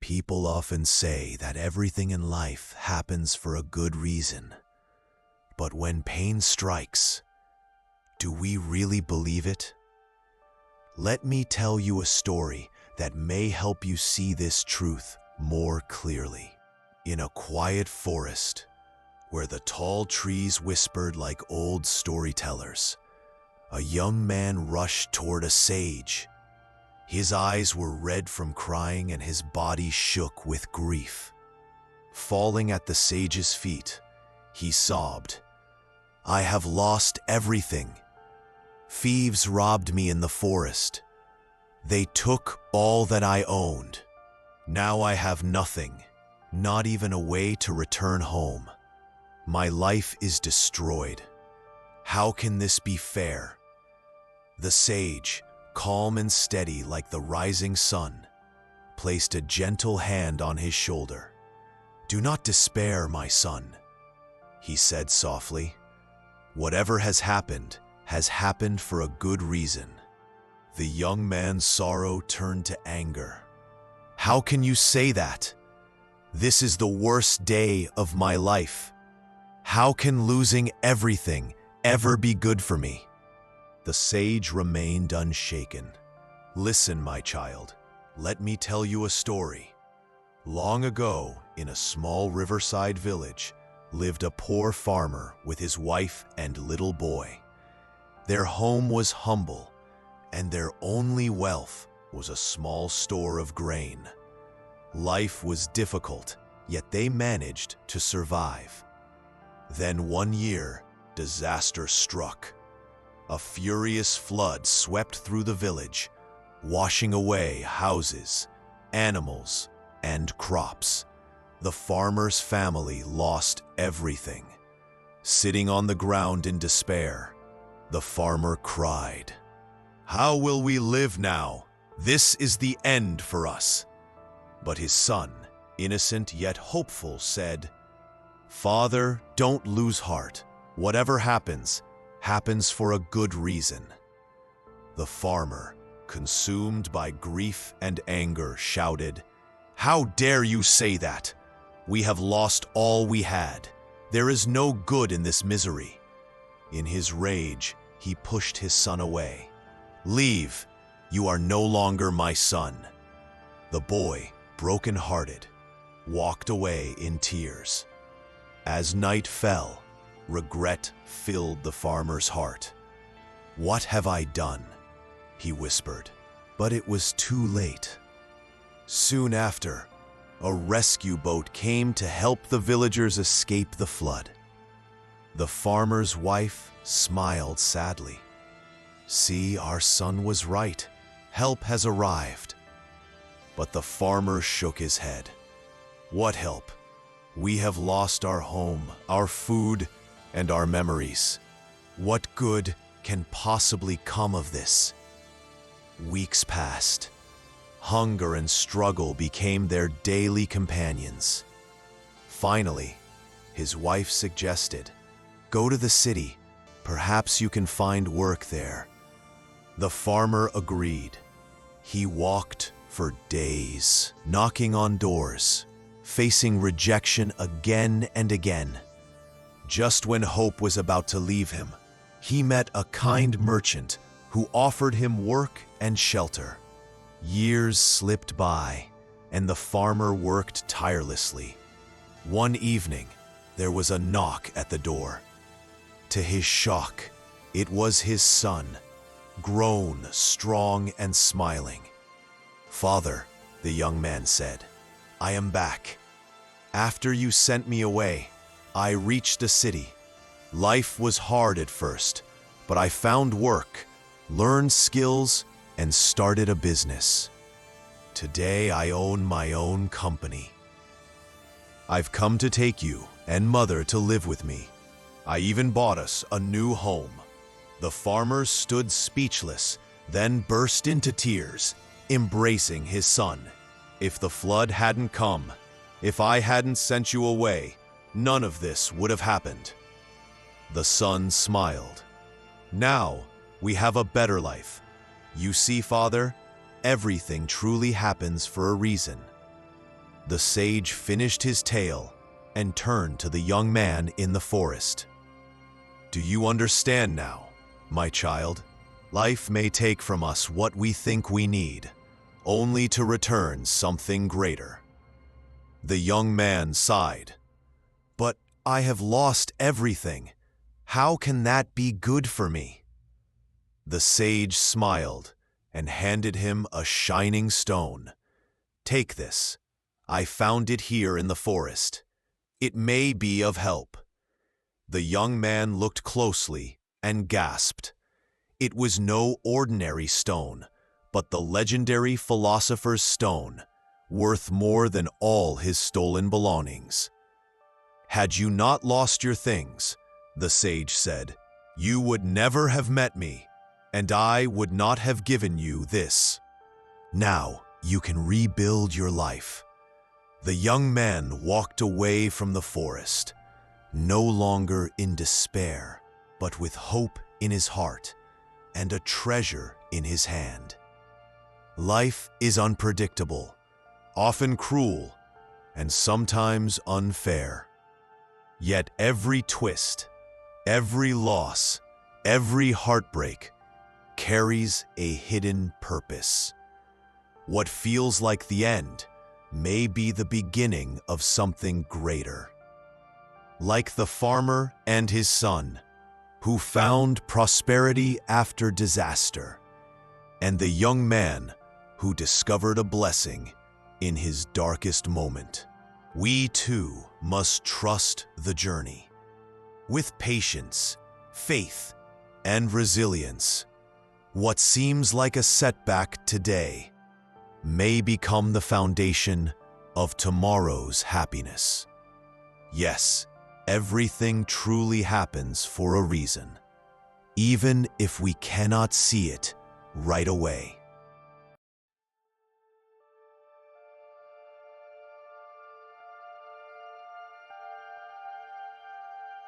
People often say that everything in life happens for a good reason. But when pain strikes, do we really believe it? Let me tell you a story that may help you see this truth more clearly. In a quiet forest, where the tall trees whispered like old storytellers, a young man rushed toward a sage. His eyes were red from crying and his body shook with grief. Falling at the sage's feet, he sobbed, "I have lost everything. Thieves robbed me in the forest. They took all that I owned. Now I have nothing, not even a way to return home. My life is destroyed. How can this be fair?" The sage, calm and steady like the rising sun, placed a gentle hand on his shoulder. "Do not despair, my son," he said softly. "Whatever has happened for a good reason." The young man's sorrow turned to anger. "How can you say that? This is the worst day of my life. How can losing everything ever be good for me?" The sage remained unshaken. "Listen, my child, let me tell you a story. Long ago, in a small riverside village, lived a poor farmer with his wife and little boy. Their home was humble, and their only wealth was a small store of grain. Life was difficult, yet they managed to survive. Then one year, disaster struck. A furious flood swept through the village, washing away houses, animals, and crops. The farmer's family lost everything. Sitting on the ground in despair, the farmer cried, "How will we live now? This is the end for us." But his son, innocent yet hopeful, said, "Father, don't lose heart. Whatever happens for a good reason." The farmer, consumed by grief and anger, shouted, "How dare you say that? We have lost all we had. There is no good in this misery." In his rage, he pushed his son away. "Leave, you are no longer my son." The boy, broken-hearted, walked away in tears. As night fell, regret filled the farmer's heart. "What have I done?" he whispered, but it was too late. Soon after, a rescue boat came to help the villagers escape the flood. The farmer's wife smiled sadly. "See, our son was right. Help has arrived." But the farmer shook his head. "What help? We have lost our home, our food, and our memories. What good can possibly come of this?" Weeks passed. Hunger and struggle became their daily companions. Finally, his wife suggested, "Go to the city. Perhaps you can find work there." The farmer agreed. He walked for days, knocking on doors, facing rejection again and again. Just when hope was about to leave him, he met a kind merchant who offered him work and shelter. Years slipped by, and the farmer worked tirelessly. One evening, there was a knock at the door. To his shock, it was his son, grown, strong, and smiling. "Father," the young man said, "I am back. After you sent me away, I reached a city. Life was hard at first, but I found work, learned skills, and started a business. Today I own my own company. I've come to take you and Mother to live with me. I even bought us a new home." The farmer stood speechless, then burst into tears, embracing his son. "If the flood hadn't come, if I hadn't sent you away, none of this would have happened." The son smiled. "Now we have a better life. You see, Father, everything truly happens for a reason." The sage finished his tale and turned to the young man in the forest. Do you understand now, my child? Life may take from us what we think we need, only to return something greater. The young man sighed. But I have lost everything. How can that be good for me? The sage smiled and handed him a shining stone. Take this. I found it here in the forest. It may be of help. The young man looked closely and gasped. It was no ordinary stone, but the legendary philosopher's stone, worth more than all his stolen belongings. Had you not lost your things, the sage said, you would never have met me, and I would not have given you this. Now you can rebuild your life. The young man walked away from the forest, no longer in despair, but with hope in his heart and a treasure in his hand. Life is unpredictable, often cruel, and sometimes unfair. Yet every twist, every loss, every heartbreak carries a hidden purpose. What feels like the end may be the beginning of something greater. Like the farmer and his son, who found prosperity after disaster, and the young man who discovered a blessing in his darkest moment. We too must trust the journey. With patience, faith, and resilience, what seems like a setback today may become the foundation of tomorrow's happiness. Yes, everything truly happens for a reason, even if we cannot see it right away.